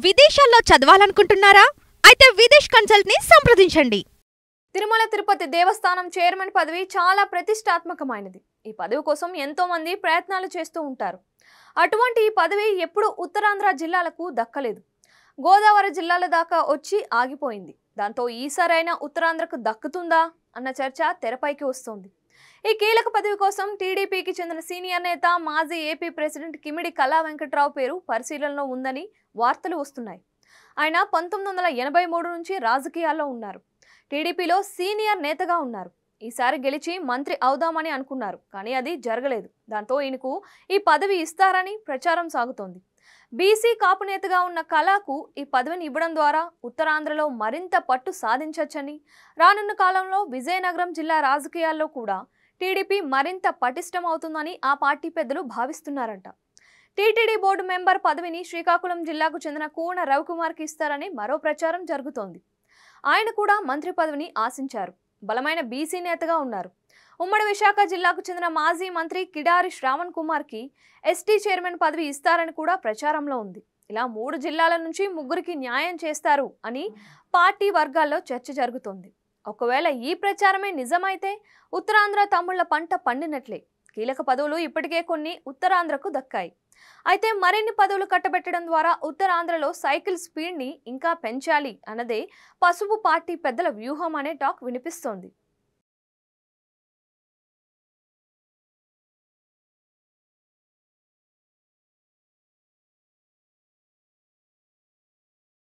విదేశాల్లో చదవాలనుకుంటున్నారా? అయితే విదేశ్ కన్సల్ట్ ని సంప్రదించండి. తిరుమల తిరుపతి దేవస్థానం చైర్మన్ పదవి చాలా ప్రతిష్టాత్మకమైనది. ఈ పదవి కోసం ఎంతో మంది ప్రయత్నాలు చేస్తూ ఉంటారు. అటువంటి ఈ పదవి ఎప్పుడు ఉత్తరాంధ్ర జిల్లాలకు దక్కలేదు. గోదావరి జిల్లాల దాకా వచ్చి ఆగిపోయింది. దాంతో ఈసారైనా ఉత్తరాంధ్రకు దక్కుతుందా అన్న చర్చ తెరపైకి వస్తోంది. ఈ కీలక పదవి కోసం టీడీపీకి చెందిన సీనియర్ నేత మాజీ ఏపీ ప్రెసిడెంట్ కిమిడి కళా వెంకట్రావు పేరు పరిశీలనలో ఉందని వార్తలు వస్తున్నాయి. ఆయన 1983 నుంచి రాజకీయాల్లో ఉన్నారు. టీడీపీలో సీనియర్ నేతగా ఉన్నారు. ఈసారి గెలిచి మంత్రి అవుదామని అనుకున్నారు, కానీ అది జరగలేదు. దాంతో ఈయనకు ఈ పదవి ఇస్తారని ప్రచారం సాగుతోంది. బీసీ కాపు నేతగా ఉన్న కళకు ఈ పదవిని ఇవ్వడం ద్వారా ఉత్తరాంధ్రలో మరింత పట్టు సాధించవచ్చని, రానున్న కాలంలో విజయనగరం జిల్లా రాజకీయాల్లో కూడా టీడీపీ మరింత పటిష్టం అవుతుందని ఆ పార్టీ పెద్దలు భావిస్తున్నారంట. టీటీడీ బోర్డు మెంబర్ పదవిని శ్రీకాకుళం జిల్లాకు చెందిన కూన రవికుమార్కి ఇస్తారని మరో ప్రచారం జరుగుతోంది. ఆయన కూడా మంత్రి పదవిని ఆశించారు. బలమైన బీసీ నేతగా ఉన్నారు. ఉమ్మడి విశాఖ జిల్లాకు చెందిన మాజీ మంత్రి కిడారి శ్రావణ్ కుమార్కి ఎస్టీ చైర్మన్ పదవి ఇస్తారని కూడా ప్రచారంలో ఉంది. ఇలా 3 జిల్లాల నుంచి 3కి న్యాయం చేస్తారు అని పార్టీ వర్గాల్లో చర్చ జరుగుతోంది. ఒకవేళ ఈ ప్రచారమే నిజమైతే ఉత్తరాంధ్ర తమ్ముళ్ల పంట పండినట్లే. కీలక పదవులు ఇప్పటికే కొన్ని ఉత్తరాంధ్రకు దక్కాయి. అయితే మరిన్ని పదవులు కట్టబెట్టడం ద్వారా ఉత్తరాంధ్రలో సైకిల్ స్పీడ్ని ఇంకా పెంచాలి అన్నదే పసుపు పార్టీ పెద్దల వ్యూహం అనే టాక్ వినిపిస్తోంది.